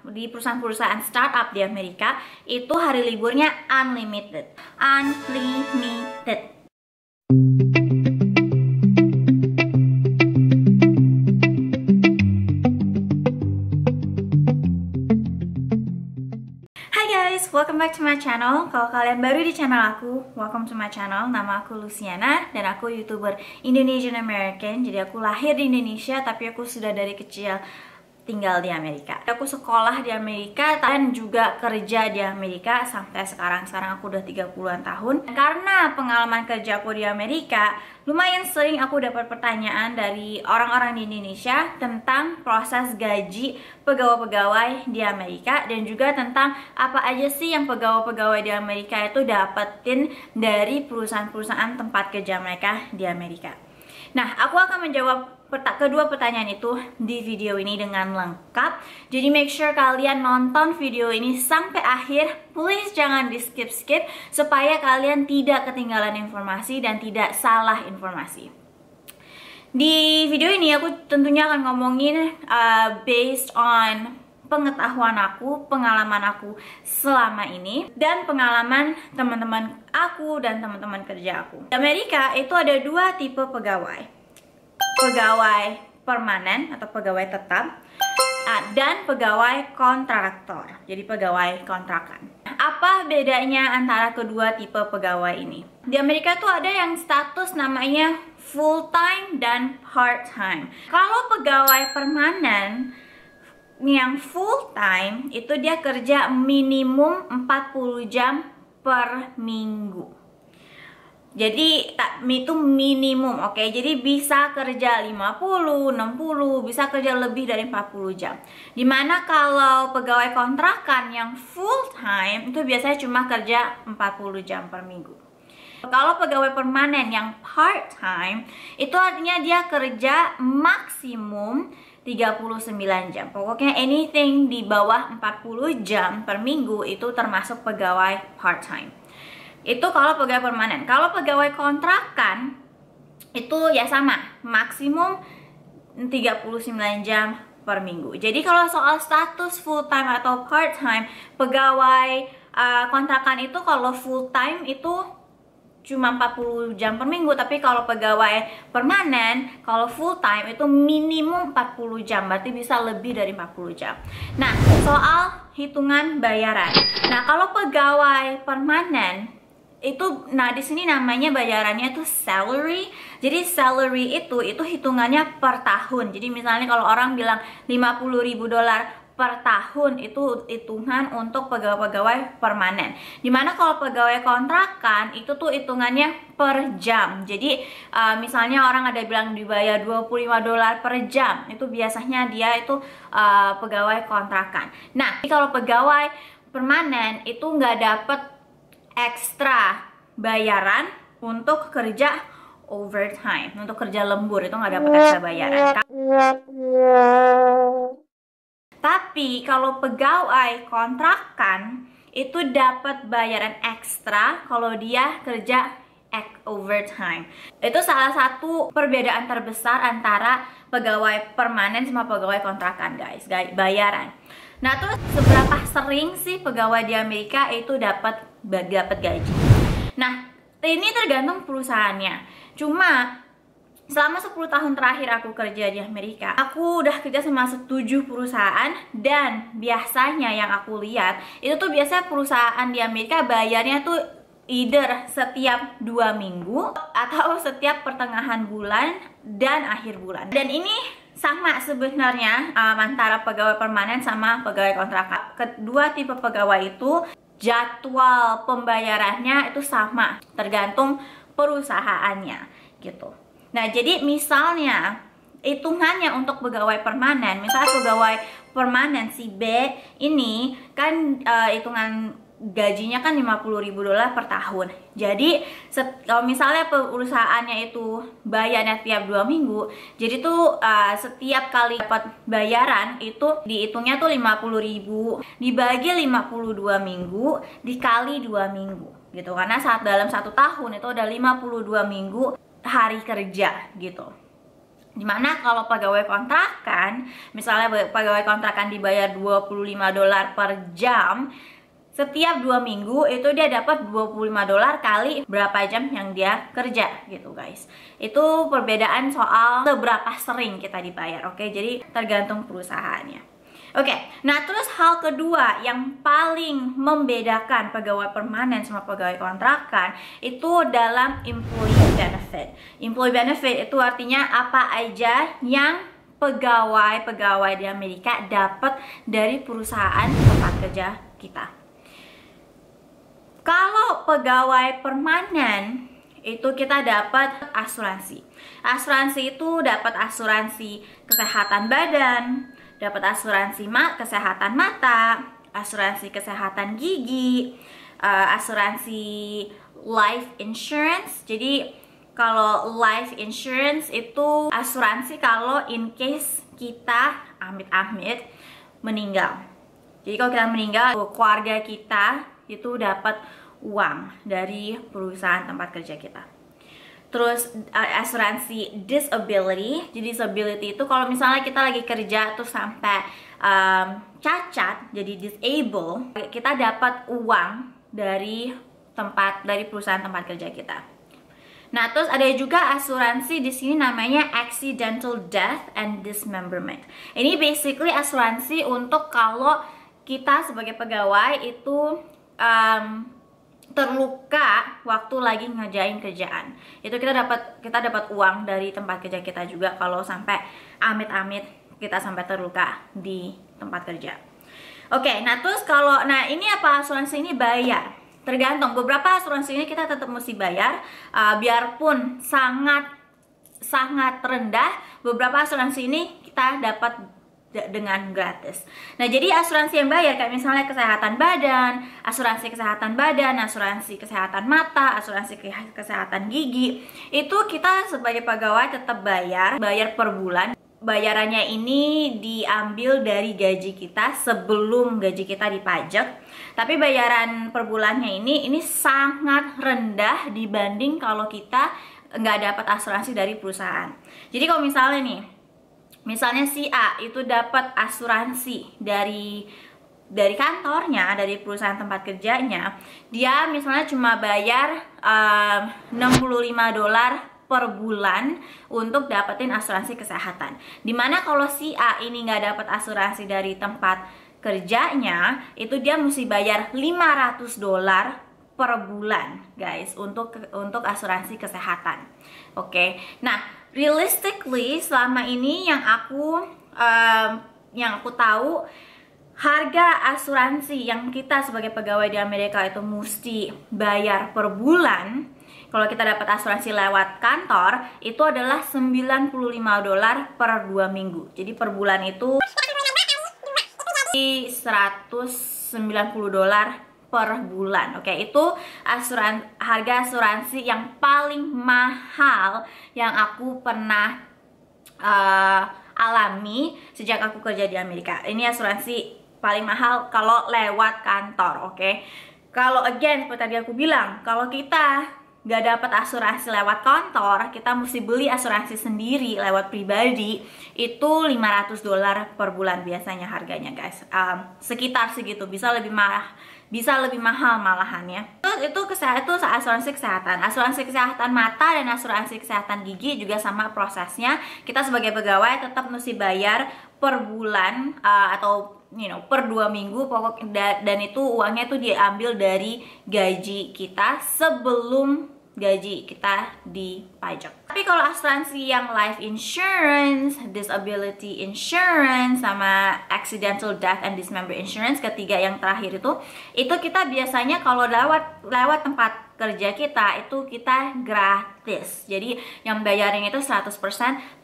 di perusahaan-perusahaan startup di Amerika itu hari liburnya unlimited. Unlimited. Welcome back to my channel. Kalau kalian baru di channel aku, welcome to my channel. Nama aku Luciana dan aku YouTuber Indonesian American. Jadi aku lahir di Indonesia tapi aku sudah dari kecil tinggal di Amerika. Aku sekolah di Amerika dan juga kerja di Amerika sampai sekarang. Sekarang aku udah 30-an tahun. Karena pengalaman kerja aku di Amerika, lumayan sering aku dapat pertanyaan dari orang-orang di Indonesia tentang proses gaji pegawai-pegawai di Amerika dan juga tentang apa aja sih yang pegawai-pegawai di Amerika itu dapetin dari perusahaan-perusahaan tempat kerja mereka di Amerika. Nah, aku akan menjawab kedua pertanyaan itu di video ini dengan lengkap. Jadi make sure kalian nonton video ini sampai akhir. Please jangan di skip-skip supaya kalian tidak ketinggalan informasi dan tidak salah informasi. Di video ini aku tentunya akan ngomongin based on pengetahuan aku, pengalaman aku selama ini, dan pengalaman teman-teman aku dan teman-teman kerja aku. Di Amerika itu ada dua tipe pegawai. Pegawai permanen atau pegawai tetap dan pegawai kontraktor. Jadi pegawai kontrakan. Apa bedanya antara kedua tipe pegawai ini? Di Amerika tuh ada yang status namanya full time dan part time. Kalau pegawai permanen yang full time itu dia kerja minimum 40 jam per minggu. Jadi itu minimum, oke? Jadi bisa kerja 50, 60, bisa kerja lebih dari 40 jam. Dimana kalau pegawai kontrakan yang full time itu biasanya cuma kerja 40 jam per minggu. Kalau pegawai permanen yang part time itu artinya dia kerja maksimum 39 jam. Pokoknya anything di bawah 40 jam per minggu itu termasuk pegawai part time. Itu kalau pegawai permanen. Kalau pegawai kontrakan itu ya sama, maksimum 39 jam per minggu. Jadi kalau soal status full time atau part time, pegawai kontrakan itu kalau full time itu cuma 40 jam per minggu, tapi kalau pegawai permanen, kalau full time itu minimum 40 jam, berarti bisa lebih dari 40 jam. Nah, soal hitungan bayaran. Nah, kalau pegawai permanen itu, nah di sini namanya bayarannya itu salary. Jadi salary itu hitungannya per tahun. Jadi misalnya kalau orang bilang $50.000 per tahun itu hitungan untuk pegawai-pegawai permanen. Dimana kalau pegawai kontrakan itu tuh hitungannya per jam. Jadi misalnya orang ada bilang dibayar $25 per jam, itu biasanya dia itu pegawai kontrakan. Nah, kalau pegawai permanen itu nggak dapet ekstra bayaran untuk kerja overtime, untuk kerja lembur itu nggak dapat ekstra bayaran. Tapi kalau pegawai kontrakan itu dapat bayaran ekstra kalau dia kerja overtime. Itu salah satu perbedaan terbesar antara pegawai permanen sama pegawai kontrakan, guys, bayaran. Nah, terus seberapa sering sih pegawai di Amerika itu dapat gaji? Nah, ini tergantung perusahaannya. Cuma selama 10 tahun terakhir aku kerja di Amerika, aku udah kerja sama 7 perusahaan, dan biasanya yang aku lihat itu tuh biasanya perusahaan di Amerika bayarnya tuh either setiap 2 minggu atau setiap pertengahan bulan dan akhir bulan. Dan ini sama sebenarnya antara pegawai permanen sama pegawai kontrak. Kedua tipe pegawai itu jadwal pembayarannya itu sama, tergantung perusahaannya gitu. Nah, jadi misalnya hitungannya untuk pegawai permanen, misalnya pegawai permanen si B ini kan hitungan gajinya kan $50.000 per tahun. Jadi kalau misalnya perusahaannya itu bayarnya tiap 2 minggu, jadi tuh setiap kali dapat bayaran itu dihitungnya tuh 50.000 dibagi 52 minggu dikali 2 minggu gitu. Karena dalam 1 tahun itu ada 52 minggu hari kerja gitu. Dimana kalau pegawai kontrakan, misalnya pegawai kontrakan dibayar $25 per jam, setiap 2 minggu itu dia dapat $25 kali berapa jam yang dia kerja gitu guys. Itu perbedaan soal seberapa sering kita dibayar, oke? Jadi tergantung perusahaannya. Oke, nah terus hal kedua yang paling membedakan pegawai permanen sama pegawai kontrakan itu dalam employee benefit. Employee benefit itu artinya apa aja yang pegawai di Amerika dapat dari perusahaan tempat kerja kita. Kalau pegawai permanen itu kita dapat asuransi. Asuransi itu dapat asuransi kesehatan badan, dapat asuransi kesehatan mata, asuransi kesehatan gigi, asuransi life insurance. Jadi kalau life insurance itu asuransi kalau in case kita amit-amit meninggal. Jadi kalau kita meninggal, keluarga kita itu dapat uang dari perusahaan tempat kerja kita. Terus asuransi disability. Jadi disability itu kalau misalnya kita lagi kerja tuh sampai cacat, jadi disable, kita dapat uang dari perusahaan tempat kerja kita. Nah, terus ada juga asuransi di sini namanya accidental death and dismemberment. Ini basically asuransi untuk kalau kita sebagai pegawai itu terluka waktu lagi ngerjain kerjaan, itu kita dapat uang dari tempat kerja kita juga kalau sampai amit-amit kita sampai terluka di tempat kerja. Oke, nah terus ini apa asuransi ini bayar? Tergantung, beberapa asuransi ini kita tetap mesti bayar, biarpun sangat rendah. Beberapa asuransi ini kita dapat dengan gratis. Nah, jadi asuransi yang bayar kayak misalnya kesehatan badan, asuransi kesehatan mata, asuransi kesehatan gigi, itu kita sebagai pegawai tetap bayar per bulan. Bayarannya ini diambil dari gaji kita sebelum gaji kita dipajak. Tapi bayaran per bulannya ini sangat rendah dibanding kalau kita nggak dapat asuransi dari perusahaan. Jadi kalau misalnya si A itu dapat asuransi dari kantornya, dari perusahaan tempat kerjanya, dia misalnya cuma bayar $65 per bulan untuk dapetin asuransi kesehatan. Dimana kalau si A ini nggak dapat asuransi dari tempat kerjanya, itu dia mesti bayar $500 per bulan guys untuk asuransi kesehatan. Oke. Nah, realistically selama ini yang aku tahu, harga asuransi yang kita sebagai pegawai di Amerika itu mesti bayar per bulan kalau kita dapat asuransi lewat kantor itu adalah $95 per 2 minggu. Jadi per bulan itu $190 per bulan. Oke, itu harga asuransi yang paling mahal yang aku pernah alami sejak aku kerja di Amerika. Ini asuransi paling mahal kalau lewat kantor, oke? Kalau again, seperti tadi aku bilang, kalau kita nggak dapat asuransi lewat kantor, kita mesti beli asuransi sendiri lewat pribadi, itu $500 per bulan biasanya harganya guys. Sekitar segitu, bisa lebih mahal malahan ya. Itu asuransi kesehatan. Asuransi kesehatan mata dan asuransi kesehatan gigi juga sama prosesnya. Kita sebagai pegawai tetap mesti bayar per bulan atau per 2 minggu dan itu uangnya itu diambil dari gaji kita sebelum gaji kita dipajak. Tapi kalau asuransi yang life insurance, disability insurance, sama accidental death and dismember insurance, ketiga yang terakhir itu kita biasanya kalau lewat tempat kerja kita itu kita gratis. Jadi yang bayarin itu 100%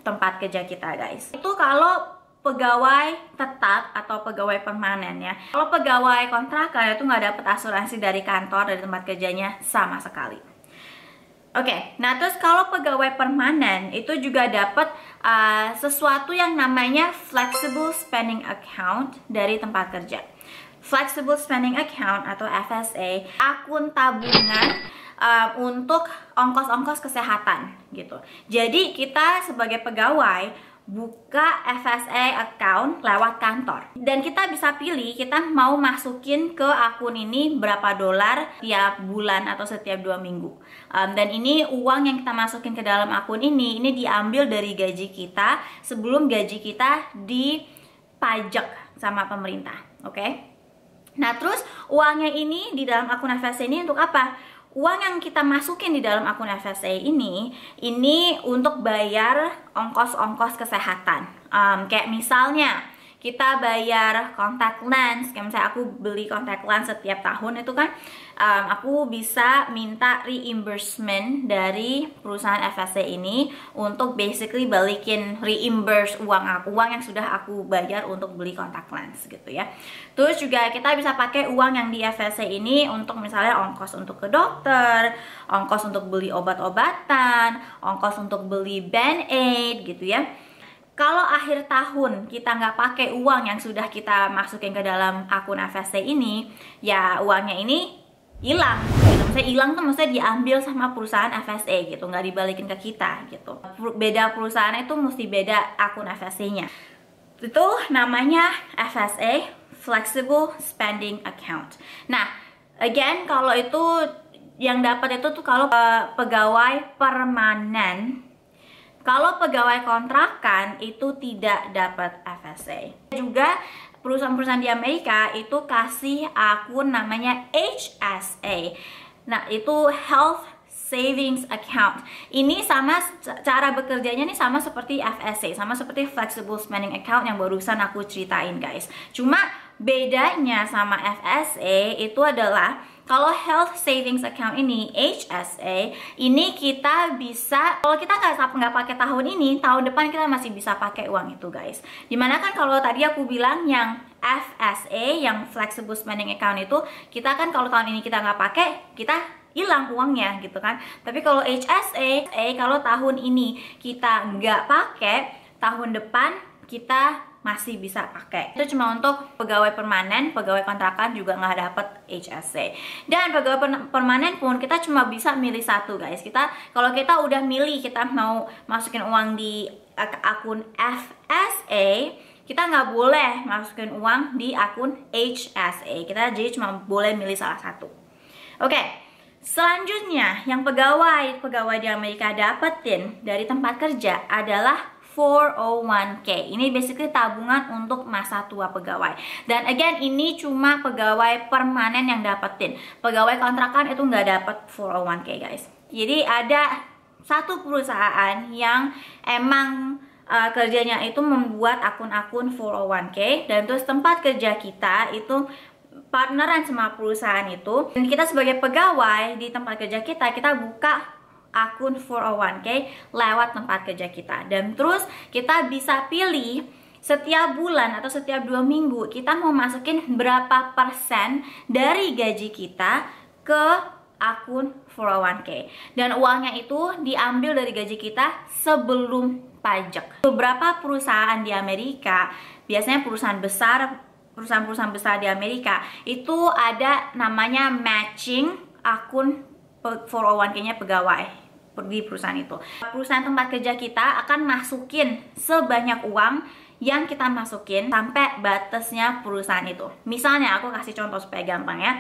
tempat kerja kita guys. Itu kalau pegawai tetap atau pegawai permanen ya. Kalau pegawai kontrakan itu nggak dapat asuransi dari kantor, dari tempat kerjanya sama sekali. Oke, nah terus kalau pegawai permanen itu juga dapat sesuatu yang namanya flexible spending account dari tempat kerja. Flexible spending account atau FSA, akun tabungan untuk ongkos-ongkos kesehatan gitu. Jadi kita sebagai pegawai buka FSA account lewat kantor, dan kita bisa pilih kita mau masukin ke akun ini berapa dolar tiap bulan atau setiap 2 minggu. Dan ini uang yang kita masukin ke dalam akun ini diambil dari gaji kita sebelum gaji kita dipajak sama pemerintah. Oke? Nah, terus uangnya ini di dalam akun FSA ini untuk apa? Uang yang kita masukin di dalam akun FSA ini untuk bayar ongkos-ongkos kesehatan. Kayak misalnya kita bayar contact lens, kayak misalnya aku beli contact lens setiap tahun itu kan, aku bisa minta reimbursement dari perusahaan FSA ini untuk basically balikin reimburse uang yang sudah aku bayar untuk beli contact lens gitu ya. Terus juga kita bisa pakai uang yang di FSA ini untuk misalnya ongkos untuk ke dokter, ongkos untuk beli obat-obatan, ongkos untuk beli Band-Aid gitu ya. Kalau akhir tahun kita nggak pakai uang yang sudah kita masukin ke dalam akun FSA ini, ya uangnya ini hilang gitu. Maksudnya hilang tuh maksudnya diambil sama perusahaan FSA gitu, nggak dibalikin ke kita gitu. Beda perusahaannya itu mesti beda akun FSA-nya. Itu namanya FSA, Flexible Spending Account. Nah, again kalau itu yang dapat itu tuh kalau pegawai permanen. Kalau pegawai kontrakan itu tidak dapat FSA. Juga perusahaan-perusahaan di Amerika itu kasih akun namanya HSA. Nah, itu Health Savings Account. Ini sama, cara bekerjanya nih sama seperti FSA, sama seperti Flexible Spending Account yang barusan aku ceritain guys. Cuma bedanya sama FSA itu adalah kalau Health Savings Account ini, HSA, ini kita bisa, kalau kita nggak pakai tahun ini, tahun depan kita masih bisa pakai uang itu guys. Dimana kan kalau tadi aku bilang yang FSA, yang Flexible Spending Account itu, kita kan kalau tahun ini kita nggak pakai, kita hilang uangnya gitu kan. Tapi kalau HSA, kalau tahun ini kita nggak pakai, tahun depan kita masih bisa pakai. Itu cuma untuk pegawai permanen, pegawai kontrakan juga nggak dapat HSA. Dan pegawai permanen pun kita cuma bisa milih satu guys. Kalau kita udah milih kita mau masukin uang di akun FSA, kita nggak boleh masukin uang di akun HSA. Kita jadi cuma boleh milih salah satu. Oke. Selanjutnya yang pegawai di Amerika dapetin dari tempat kerja adalah 401k. Ini basically tabungan untuk masa tua pegawai. Dan again ini cuma pegawai permanen yang dapetin. Pegawai kontrakan itu nggak dapat 401k guys. Jadi ada satu perusahaan yang emang kerjanya itu membuat akun-akun 401k, dan terus tempat kerja kita itu partneran sama perusahaan itu. Dan kita sebagai pegawai di tempat kerja kita buka akun 401k lewat tempat kerja kita. Dan terus kita bisa pilih setiap bulan atau setiap 2 minggu kita mau masukin berapa persen dari gaji kita ke akun 401k. Dan uangnya itu diambil dari gaji kita sebelum pajak. Beberapa perusahaan di Amerika, biasanya perusahaan-perusahaan besar di Amerika itu ada namanya matching akun 401k-nya pegawai di perusahaan itu. Perusahaan tempat kerja kita akan masukin sebanyak uang yang kita masukin sampai batasnya perusahaan itu. Misalnya aku kasih contoh supaya gampang ya.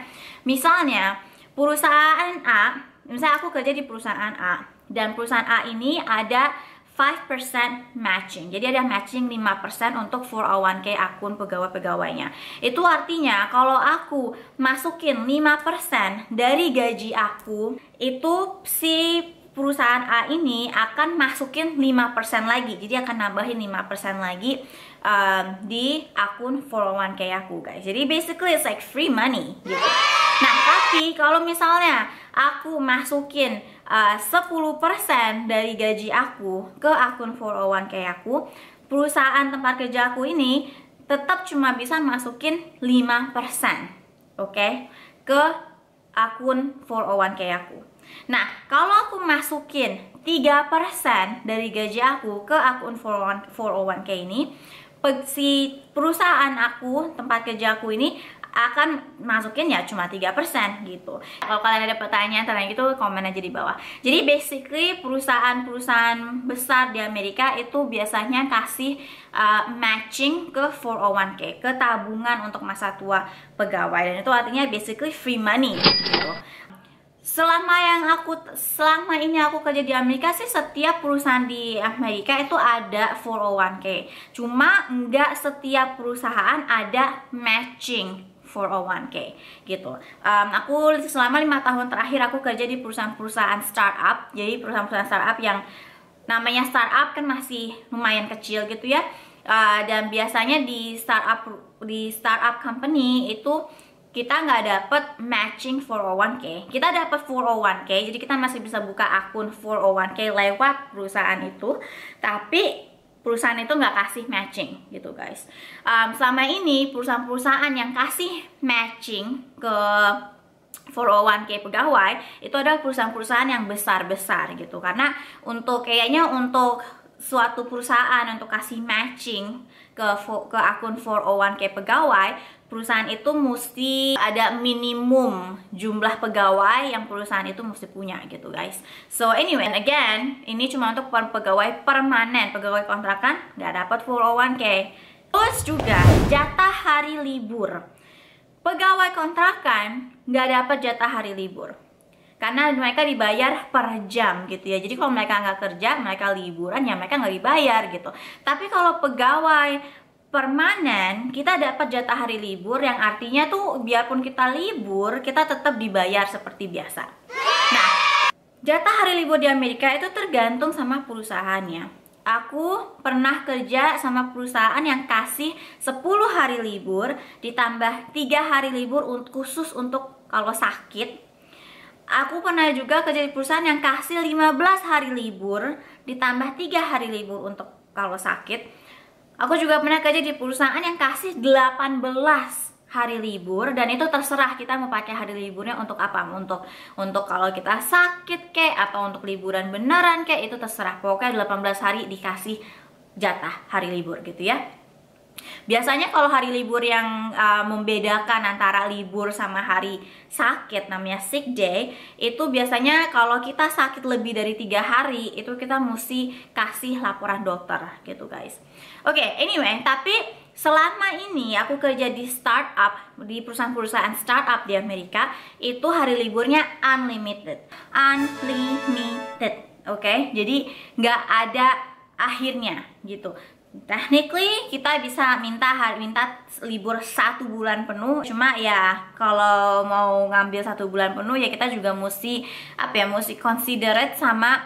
Misalnya perusahaan A, misalnya aku kerja di perusahaan A, dan perusahaan A ini ada 5% matching. Jadi ada matching 5% untuk 401k akun pegawai-pegawainya. Itu artinya kalau aku masukin 5% dari gaji aku, itu si perusahaan A ini akan masukin 5% lagi. Jadi akan nambahin 5% lagi di akun 401k aku guys. Jadi basically it's like free money gitu. Nah, tapi kalau misalnya aku masukin 10% dari gaji aku ke akun 401k aku, perusahaan tempat kerja aku ini tetap cuma bisa masukin 5%, oke, ke akun 401k aku. Nah, kalau aku masukin 3% dari gaji aku ke akun 401k ini, si perusahaan aku, tempat kerja aku ini akan masukin ya cuma 3% gitu. Kalau kalian ada pertanyaan tentang itu, komen aja di bawah. Jadi basically perusahaan-perusahaan besar di Amerika itu biasanya kasih matching ke 401k, ke tabungan untuk masa tua pegawai, dan itu artinya basically free money gitu. Selama ini aku kerja di Amerika sih, setiap perusahaan di Amerika itu ada 401k. Cuma nggak setiap perusahaan ada matching 401k gitu. Aku selama 5 tahun terakhir aku kerja di perusahaan-perusahaan startup. Jadi perusahaan-perusahaan startup yang namanya startup kan masih lumayan kecil gitu ya. Dan biasanya di startup company itu kita nggak dapet matching 401k. Kita dapat 401k, jadi kita masih bisa buka akun 401k lewat perusahaan itu, tapi perusahaan itu nggak kasih matching gitu guys. Selama ini perusahaan-perusahaan yang kasih matching ke 401k pegawai itu adalah perusahaan-perusahaan yang besar-besar gitu. Karena kayaknya untuk suatu perusahaan untuk kasih matching ke akun 401k pegawai, perusahaan itu mesti ada minimum jumlah pegawai yang perusahaan itu mesti punya gitu guys. So anyway, again, ini cuma untuk pegawai permanen, pegawai kontrakan nggak dapat 401k. Terus juga jatah hari libur. Pegawai kontrakan nggak dapat jatah hari libur karena mereka dibayar per jam gitu ya. Jadi kalau mereka nggak kerja, mereka liburan, ya mereka nggak dibayar gitu. Tapi kalau pegawai permanen, kita dapat jatah hari libur, yang artinya tuh biarpun kita libur, kita tetap dibayar seperti biasa. Nah, jatah hari libur di Amerika itu tergantung sama perusahaannya. Aku pernah kerja sama perusahaan yang kasih 10 hari libur ditambah 3 hari libur khusus untuk kalau sakit. Aku pernah juga kerja di perusahaan yang kasih 15 hari libur ditambah 3 hari libur untuk kalau sakit. Aku juga pernah kerja di perusahaan yang kasih 18 hari libur, dan itu terserah kita mau pakai hari liburnya untuk apa. Untuk kalau kita sakit kek, atau untuk liburan beneran kek, itu terserah. Pokoknya 18 hari dikasih jatah hari libur gitu ya. Biasanya kalau hari libur yang membedakan antara libur sama hari sakit namanya sick day, itu biasanya kalau kita sakit lebih dari 3 hari itu kita mesti kasih laporan dokter gitu guys. Oke, anyway, tapi selama ini aku kerja di startup, di perusahaan-perusahaan startup di Amerika, itu hari liburnya unlimited. Oke, jadi nggak ada akhirnya gitu. Technically kita bisa minta libur 1 bulan penuh, cuma ya kalau mau ngambil 1 bulan penuh ya kita juga mesti mesti considerate sama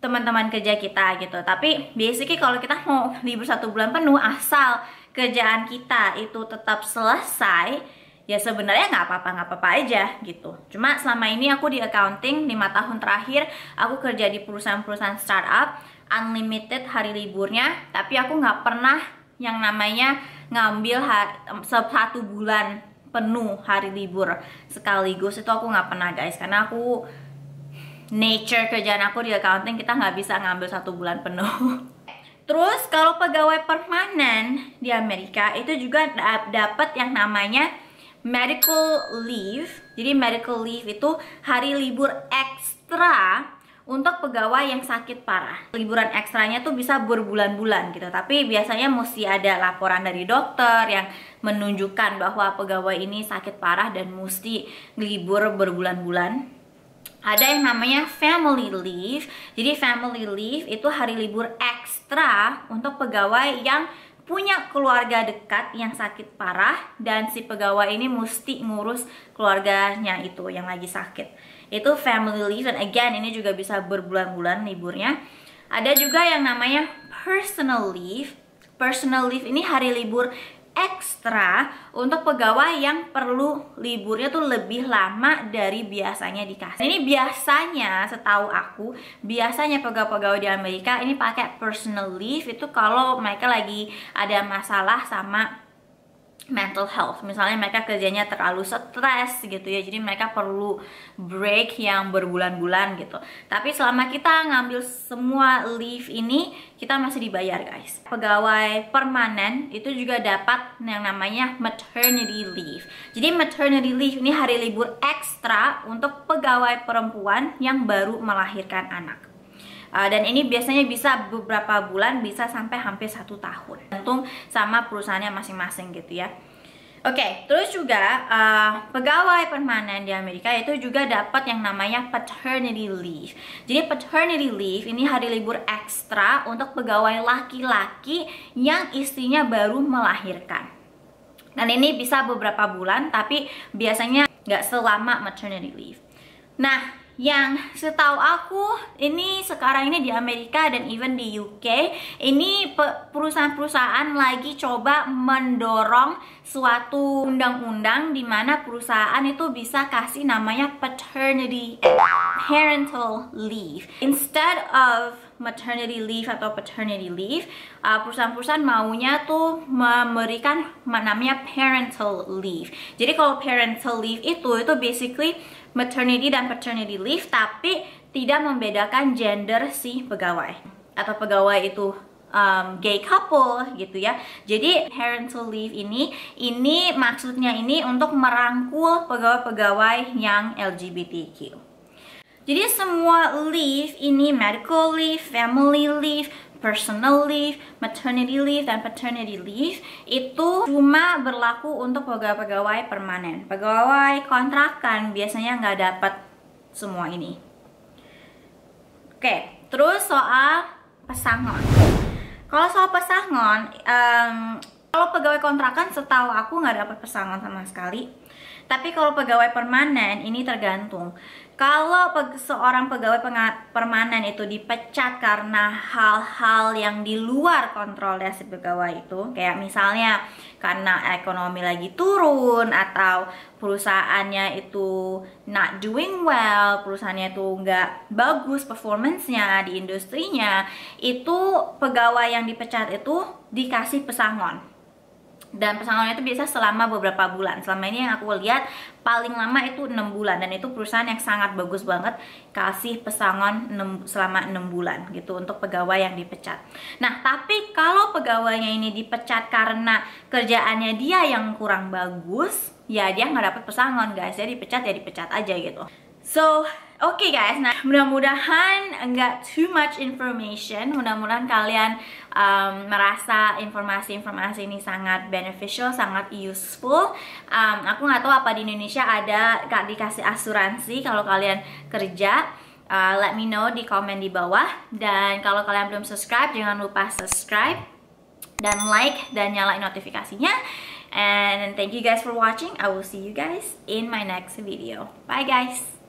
teman-teman kerja kita gitu. Tapi basically kalau kita mau libur 1 bulan penuh, asal kerjaan kita itu tetap selesai, ya sebenarnya nggak apa-apa aja gitu. Cuma selama ini aku di accounting 5 tahun terakhir aku kerja di perusahaan-perusahaan startup, unlimited hari liburnya, tapi aku nggak pernah yang namanya ngambil 1 bulan penuh hari libur sekaligus. Itu aku nggak pernah guys, karena aku nature kerjaan aku di accounting, kita nggak bisa ngambil 1 bulan penuh. Terus kalau pegawai permanen di Amerika itu juga dapat yang namanya medical leave. Jadi medical leave itu hari libur ekstra untuk pegawai yang sakit parah. Liburan ekstranya tuh bisa berbulan-bulan gitu, tapi biasanya mesti ada laporan dari dokter yang menunjukkan bahwa pegawai ini sakit parah dan mesti libur berbulan-bulan. Ada yang namanya family leave. Jadi family leave itu hari libur ekstra untuk pegawai yang punya keluarga dekat yang sakit parah, dan si pegawai ini mesti ngurus keluarganya itu yang lagi sakit. Itu family leave, dan again ini juga bisa berbulan-bulan liburnya. Ada juga yang namanya personal leave. Personal leave ini hari libur ekstra untuk pegawai yang perlu liburnya tuh lebih lama dari biasanya dikasih. Ini biasanya, setahu aku, biasanya pegawai-pegawai di Amerika ini pakai personal leave itu kalau mereka lagi ada masalah sama mental health. Misalnya mereka kerjanya terlalu stres gitu ya, jadi mereka perlu break yang berbulan-bulan gitu. Tapi selama kita ngambil semua leave ini, kita masih dibayar guys. Pegawai permanen itu juga dapat yang namanya maternity leave. Jadi maternity leave ini hari libur ekstra untuk pegawai perempuan yang baru melahirkan anak. Dan ini biasanya bisa beberapa bulan, bisa sampai hampir 1 tahun, tergantung sama perusahaannya masing-masing gitu ya. Oke, terus juga pegawai permanen di Amerika itu juga dapat yang namanya paternity leave. Jadi paternity leave ini hari libur ekstra untuk pegawai laki-laki yang istrinya baru melahirkan. Dan ini bisa beberapa bulan, tapi biasanya nggak selama maternity leave. Nah, yang setahu aku ini sekarang ini di Amerika dan even di UK ini perusahaan-perusahaan lagi coba mendorong suatu undang-undang di mana perusahaan itu bisa kasih namanya parental leave instead of maternity leave atau paternity leave. Perusahaan-perusahaan maunya tuh memberikan namanya parental leave. Jadi kalau parental leave itu basically maternity dan paternity leave, tapi tidak membedakan gender si pegawai, atau pegawai itu gay couple gitu ya. Jadi parental leave ini maksudnya ini untuk merangkul pegawai-pegawai yang LGBTQ. Jadi semua leave ini, medical leave, family leave, personal leave, maternity leave, dan paternity leave itu cuma berlaku untuk pegawai-pegawai permanen. Pegawai kontrakan biasanya nggak dapat semua ini. Oke, terus soal pesangon. Kalau soal pesangon, kalau pegawai kontrakan setahu aku nggak dapat pesangon sama sekali. Tapi kalau pegawai permanen ini tergantung. Kalau seorang pegawai permanen itu dipecat karena hal-hal yang di luar kontrol dari si pegawai itu, kayak misalnya karena ekonomi lagi turun, atau perusahaannya itu not doing well, perusahaannya itu nggak bagus performance-nya di industrinya, itu pegawai yang dipecat itu dikasih pesangon. Dan pesangonnya itu biasa selama beberapa bulan. Selama ini yang aku lihat paling lama itu 6 bulan. Dan itu perusahaan yang sangat bagus banget kasih pesangon selama 6 bulan gitu untuk pegawai yang dipecat. Nah, tapi kalau pegawainya ini dipecat karena kerjaannya dia yang kurang bagus, ya dia nggak dapat pesangon guys. Ya dipecat aja gitu. So, oke guys, nah mudah-mudahan nggak too much information. Mudah-mudahan kalian merasa informasi-informasi ini sangat beneficial, sangat useful. Aku nggak tahu apa di Indonesia ada dikasih asuransi kalau kalian kerja. Let me know di komen di bawah. Dan kalau kalian belum subscribe, jangan lupa subscribe dan like dan nyalain notifikasinya. And thank you guys for watching. I will see you guys in my next video. Bye guys.